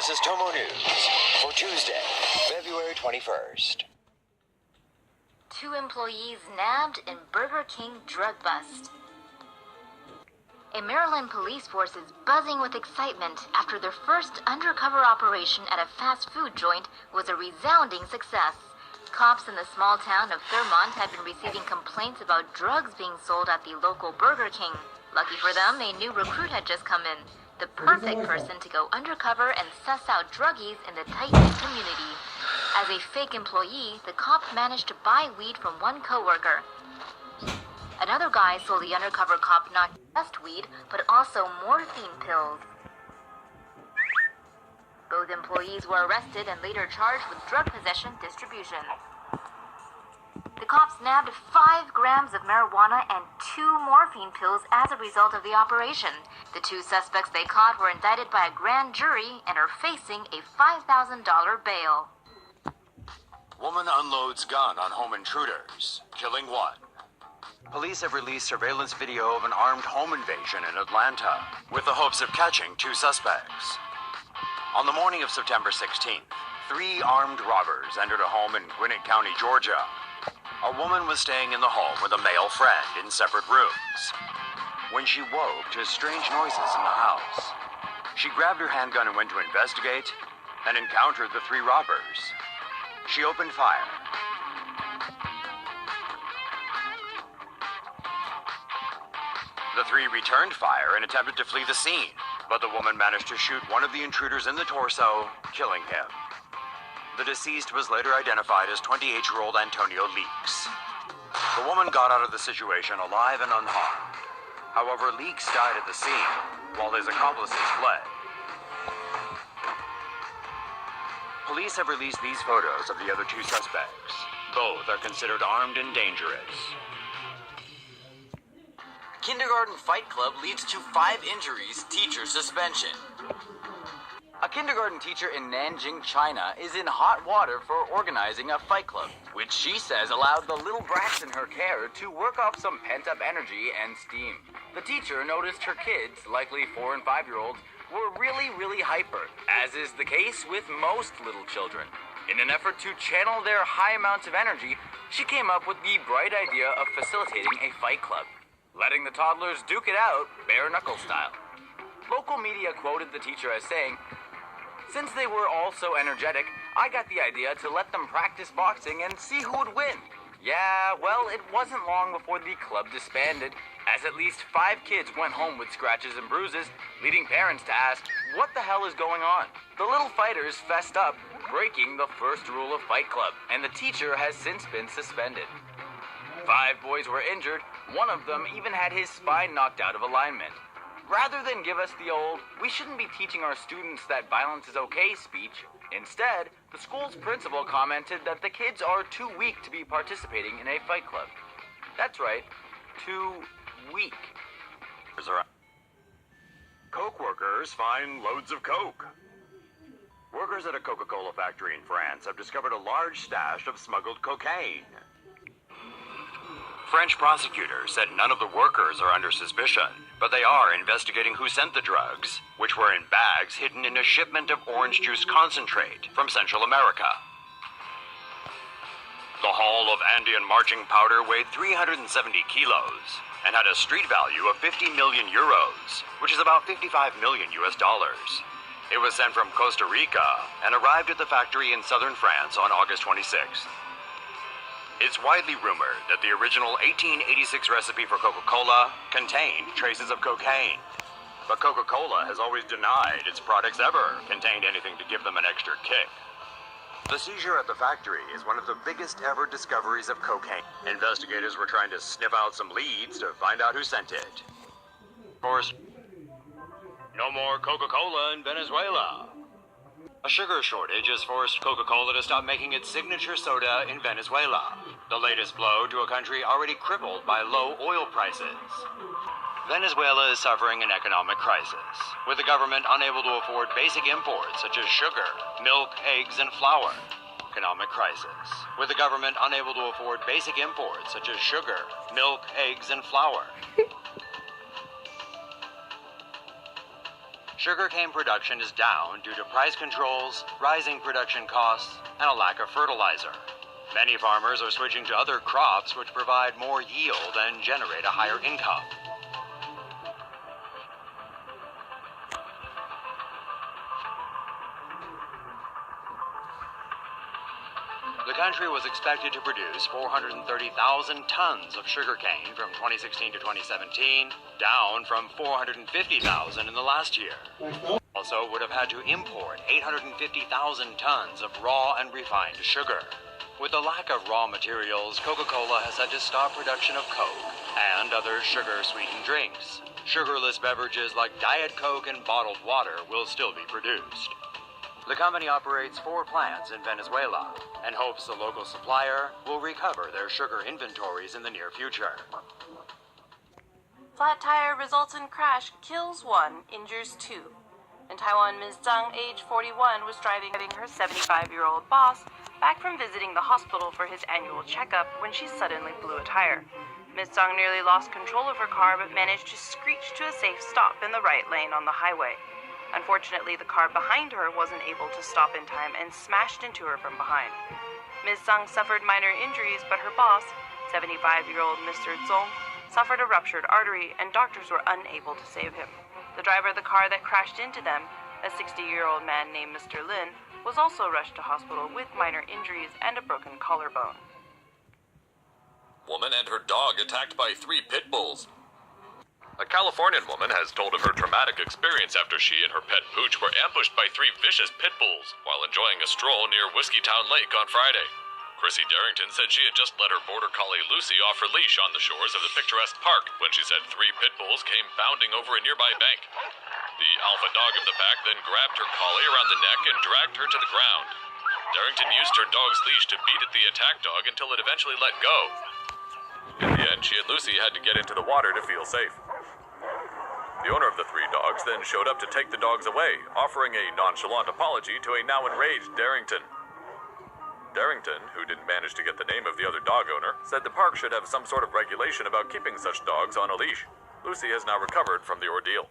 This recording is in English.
This is Tomo News for Tuesday, February 21st. 2 employees nabbed in Burger King drug bust. A Maryland police force is buzzing with excitement after their first undercover operation at a fast food joint was a resounding success. Cops in the small town of Thurmont had been receiving complaints about drugs being sold at the local Burger King. Lucky for them, a new recruit had just come in. The perfect person to go undercover and suss out druggies in the tight-knit community. As a fake employee, the cop managed to buy weed from one coworker. Another guy sold the undercover cop not just weed, but also morphine pills. Both employees were arrested and later charged with drug possession distribution. The cops nabbed 5 grams of marijuana and 2 morphine pills as a result of the operation. The 2 suspects they caught were indicted by a grand jury and are facing a $5,000 bail. Woman unloads gun on home intruders, killing 1. Police have released surveillance video of an armed home invasion in Atlanta, with the hopes of catching 2 suspects. On the morning of September 16th, 3 armed robbers entered a home in Gwinett County, Georgia. A woman was staying in the home with a male friend in separate rooms when she woke to strange noises in the house. She grabbed her handgun and went to investigate and encountered the 3 robbers. She opened fire. The 3 returned fire and attempted to flee the scene, but the woman managed to shoot one of the intruders in the torso, killing him. The deceased was later identified as 28-year-old Antonio Leaks. The woman got out of the situation alive and unharmed. However, Leaks died at the scene, while his accomplices fled. Police have released these photos of the other 2 suspects. Both are considered armed and dangerous. Kindergarten fight club leads to 5 injuries, teacher suspension. A kindergarten teacher in Nanjing, China, is in hot water for organizing a fight club, which she says allowed the little brats in her care to work off some pent-up energy and steam. The teacher noticed her kids, likely 4- and 5-year-olds, were really hyper, as is the case with most little children. In an effort to channel their high amounts of energy, she came up with the bright idea of facilitating a fight club, letting the toddlers duke it out bare-knuckle style. Local media quoted the teacher as saying, "Since they were all so energetic, I got the idea to let them practice boxing and see who would win." Yeah, well, it wasn't long before the club disbanded, as at least 5 kids went home with scratches and bruises, leading parents to ask, what the hell is going on? The little fighters fessed up, breaking the first rule of Fight Club, and the teacher has since been suspended. 5 boys were injured, one of them even had his spine knocked out of alignment. Rather than give us the old, "we shouldn't be teaching our students that violence is okay" speech, instead, the school's principal commented that the kids are too weak to be participating in a fight club. That's right, too weak. Coke workers find loads of Coke. Workers at a Coca-Cola factory in France have discovered a large stash of smuggled cocaine. French prosecutors said none of the workers are under suspicion, but they are investigating who sent the drugs, which were in bags hidden in a shipment of orange juice concentrate from Central America. The haul of Andean marching powder weighed 370 kilos and had a street value of 50 million euros, which is about 55 million US dollars. It was sent from Costa Rica and arrived at the factory in southern France on August 26th. It's widely rumored that the original 1886 recipe for Coca-Cola contained traces of cocaine. But Coca-Cola has always denied its products ever contained anything to give them an extra kick. The seizure at the factory is one of the biggest ever discoveries of cocaine. Investigators were trying to sniff out some leads to find out who sent it. Of course, no more Coca-Cola in Venezuela. A sugar shortage has forced Coca-Cola to stop making its signature soda in Venezuela, the latest blow to a country already crippled by low oil prices. Venezuela is suffering an economic crisis, with the government unable to afford basic imports such as sugar, milk, eggs, and flour. Economic crisis, with the government unable to afford basic imports such as sugar, milk, eggs, and flour. Sugarcane production is down due to price controls, rising production costs, and a lack of fertilizer. Many farmers are switching to other crops which provide more yield and generate a higher income. The country was expected to produce 430,000 tons of sugarcane from 2016 to 2017, down from 450,000 in the last year. Also would have had to import 850,000 tons of raw and refined sugar. With the lack of raw materials, Coca-Cola has had to stop production of Coke and other sugar-sweetened drinks. Sugarless beverages like Diet Coke and bottled water will still be produced. The company operates 4 plants in Venezuela and hopes the local supplier will recover their sugar inventories in the near future. Flat tire results in crash, kills 1, injures 2. In Taiwan, Ms. Zhang, age 41, was driving her 75-year-old boss back from visiting the hospital for his annual checkup when she suddenly blew a tire. Ms. Zhang nearly lost control of her car but managed to screech to a safe stop in the right lane on the highway. Unfortunately, the car behind her wasn't able to stop in time and smashed into her from behind. Ms. Zhang suffered minor injuries, but her boss, 75-year-old Mr. Zhang, suffered a ruptured artery and doctors were unable to save him. The driver of the car that crashed into them, a 60-year-old man named Mr. Lin, was also rushed to hospital with minor injuries and a broken collarbone. Woman and her dog attacked by 3 pit bulls. A Californian woman has told of her traumatic experience after she and her pet Pooch were ambushed by 3 vicious pit bulls while enjoying a stroll near Whiskeytown Lake on Friday. Chrissy Darrington said she had just let her border collie Lucy off her leash on the shores of the picturesque park when she said 3 pit bulls came bounding over a nearby bank. The alpha dog of the pack then grabbed her collie around the neck and dragged her to the ground. Darrington used her dog's leash to beat at the attack dog until it eventually let go. In the end, she and Lucy had to get into the water to feel safe. The owner of the 3 dogs then showed up to take the dogs away, offering a nonchalant apology to a now enraged Darrington. Darrington, who didn't manage to get the name of the other dog owner, said the park should have some sort of regulation about keeping such dogs on a leash. Lucy has now recovered from the ordeal.